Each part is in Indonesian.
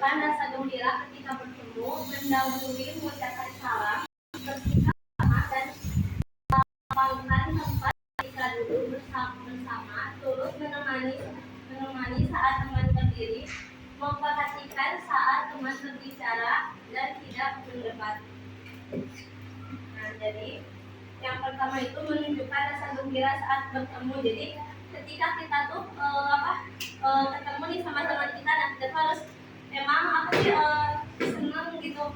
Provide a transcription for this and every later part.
menunjukkan rasa gembira ketika bertemu, mendahului mengucapkan salam, bersikap ramah dan melapangkan tempat ketika duduk bersama, turut menemani saat teman berdiri, memperhatikan saat teman berbicara, dan tidak mendebat. Nah, jadi yang pertama itu menunjukkan rasa gembira saat bertemu. Jadi ketika kita tuh ketemu nih sama teman kita, nah kita harus emang seneng gitu,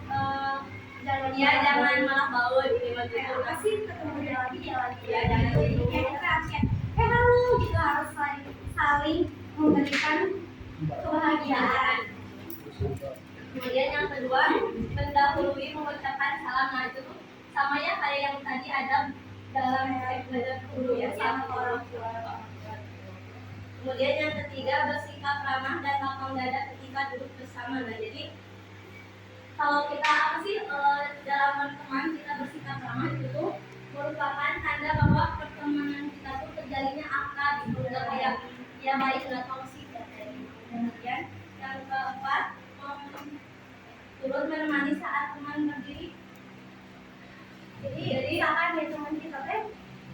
jangan malah bawa gitu apa sih ketemu dia lagi ya jangan gitu kayak halo gitu, harus saling memberikan kebahagiaan. Kemudian yang kedua, mendahului mengucapkan salam. Nah itu tuh sama ya kayak yang tadi ada dalam belajar dulu ya, sama orang tua. Kemudian yang ketiga, bersikap ramah dan lapang dada ketika duduk bersama. Nah jadi kalau kita dalam berteman kita bersikap ramah itu tuh merupakan tanda bahwa pertemanan kita tuh terjalinnya akrab gitu, udah kayak ya baik nggak toksik ya kayak gitu. Kemudian yang keempat, turut menemani saat teman berdiri. Jadi misalkan ya teman kita teh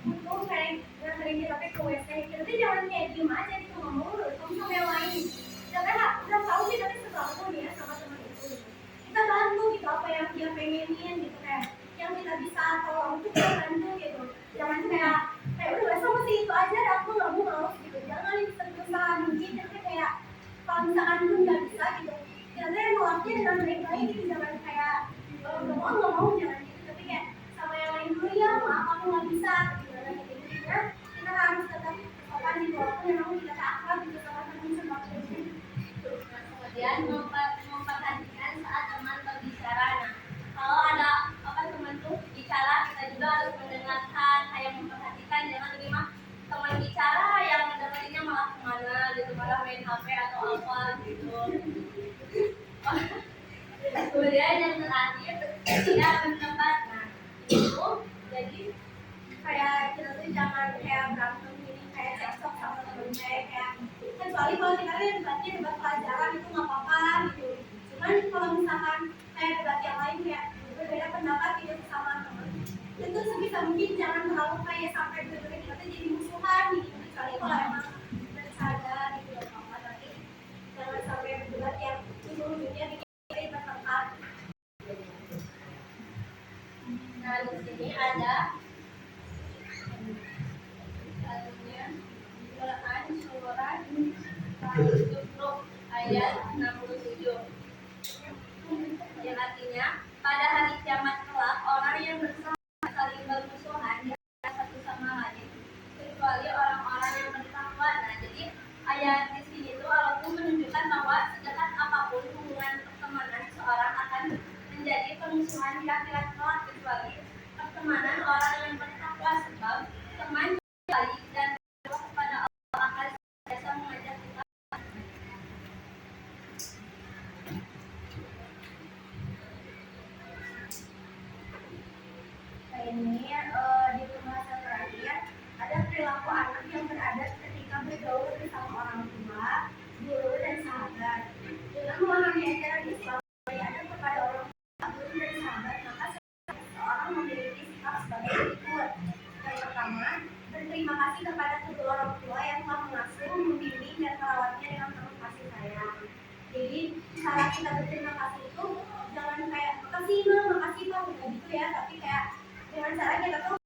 butuh kayak sering kita teh ke WC, kita teh jangan kayak diem aja gitu ngomong dulu sama yang lain. Kita teh udah tahu kita teh sesuatu nih ya sama teman itu, kita bantu gitu apa yang dia pengenin gitu, kayak yang kita bisa tolong itu kita bantu gitu. Jangan kayak udah sama sih itu aja, aku nggak mau gitu. Jangan terus-terusan mungkin kita kayak kalau misalkan lu nggak bisa gitu, kita teh nolaknya dengan baik-baik gitu. Jangan kayak nggak mau jangan gitu, tapi kayak sama yang lain dulu ya, maaf aku nggak bisa gitu. Ya kita harus tetap sopan gitu, walaupun memang kita akrab gitu sama teman sebagainya. Kemudian memperhatikan saat teman berbicara. Nah kalau ada teman tuh bicara, kita juga harus mendengarkan, kayak memperhatikan, jangan terima teman bicara yang dengerinnya malah kemana gitu, malah main HP atau apa gitu. Kemudian yang terakhir, tidak berdebat. Nah itu jadi kayak kita tuh jangan kayak berantem gini, kayak cekcok sama temen kayak kecuali kalau kita debatnya debat pelajaran itu nggak apa-apa gitu. Cuman kalau misalkan kayak debat yang lain kayak berbeda pendapat gitu sama teman, itu sebisa mungkin jangan terlalu kayak sampai bener-bener kita tuh jadi musuhan gitu. Kecuali kalau emang bercanda gitu ya apa, tapi jangan sampai berdebat yang ujung-ujungnya bikin kita bertengkar. Nah di sini ada Quran surat Al-Zukhruf ayat 67 yang artinya pada hari kiamat kelak orang yang saling bermusuhan di antara satu sama lain kecuali orang-orang yang bertakwa. Nah jadi ayat di sini itu Allah pun menunjukkan bahwa sedekat apapun hubungan pertemanan seorang akan menjadi permusuhan di akhirat kelak kecuali pertemanan orang yang bertakwa, sebab teman baik dan kepada Allah akan senantiasa mengajak kita. Ini di pembahasan terakhir ada perilaku anak yang beradat ketika bergaul bersama orang tua, guru dan sahabat. Dengan memahami ajaran Islam yang ada kepada orang tua, guru dan sahabat, maka seorang memiliki sikap sebagai berikut. Yang pertama, berterima kasih kepada kedua orang tua yang telah mengasuh, membimbing dan merawatnya dengan penuh kasih sayang. Jadi cara kita berterima kasih itu jangan kayak makasih ma, makasih pak, bukan gitu ya, tapi kayak dengan cara kita tuh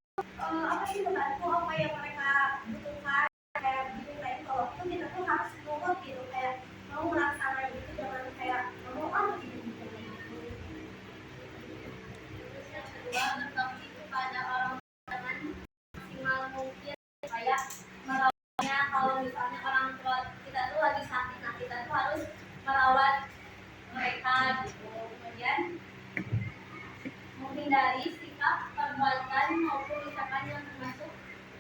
membantu apa yang mereka butuhkan, kayak dimintain kalau itu kita tuh harus nurut gitu, kayak mau melaksanakan itu, jangan kayak mau gitu. Terus yang kedua, berbakti kepada orang tua dengan maksimal mungkin, kayak merawatnya. Kalau misalnya orang tua kita tuh lagi sakit, nah kita tuh harus merawat mereka gitu. Kemudian menghindari sikap, perbuatan maupun ucapan yang termasuk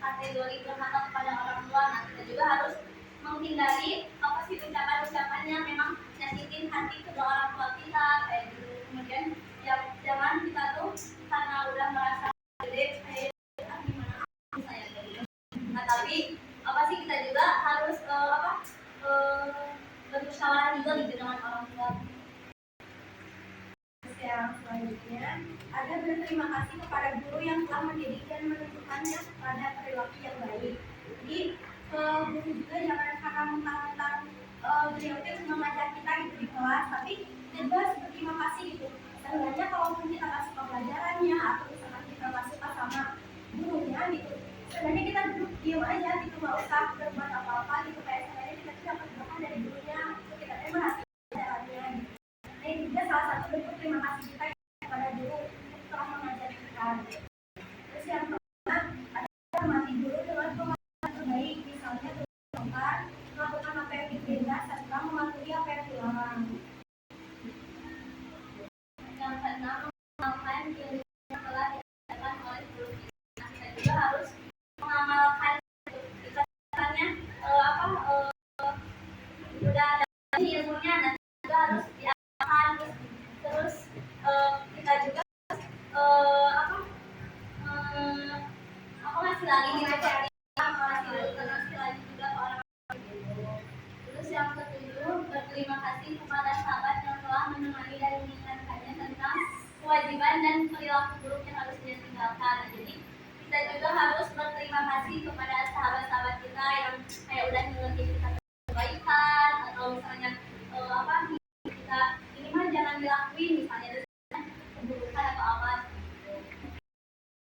kategori durhaka kepada orang tua. Nah kita juga harus menghindari ucapan-ucapan yang memang nyakitin hati kedua orang tua kita kayak gitu. Kemudian jangan kita tuh karena udah merasa gede kayak gimana saya gitu. Nah tapi kita juga harus bermusyawarah juga gitu dengan orang tua. ada berterima kasih kepada guru yang telah mendidik dan menentukannya pada perilaku yang baik. Jadi guru juga jangan karena mentang-mentang beliau itu mengajar kita gitu di kelas, tapi kita harus berterima kasih gitu. Seenggaknya kalaupun kita nggak suka pelajarannya atau misalkan kita nggak suka sama gurunya gitu, sebenarnya kita duduk diam aja gitu, nggak usah berbuat apa-apa gitu, kayak sebenarnya kita tuh dapat berkah dari gurunya, itu kita terima kasih pelajarannya gitu. Nah ini juga salah satu bentuk terima kasih kita kepada guru untuk telah mengajar kita gitu. Terus yang kedua adalah hormati guru dengan pengajaran terbaik, misalnya contoh melakukan apa yang dipinta serta mematuhi apa yang dilarang. Yang keenam, mengamalkan ilmu yang telah diajarkan oleh guru kita. Kita juga harus mengamalkan dikatakannya udah ada ilmunya dan juga harus diamalkan. Terus kita juga aku ngasih lagi gitu kayak ngasih lagi juga ke orang. Terus yang ketujuh, berterima kasih kepada sahabat yang telah menemani dan mengingatkannya tentang kewajiban dan perilaku buruk yang harus dia tinggalkan. Jadi kita juga harus berterima kasih kepada sahabat-sahabat kita yang kayak udah ngingetin kita kebaikan atau misalnya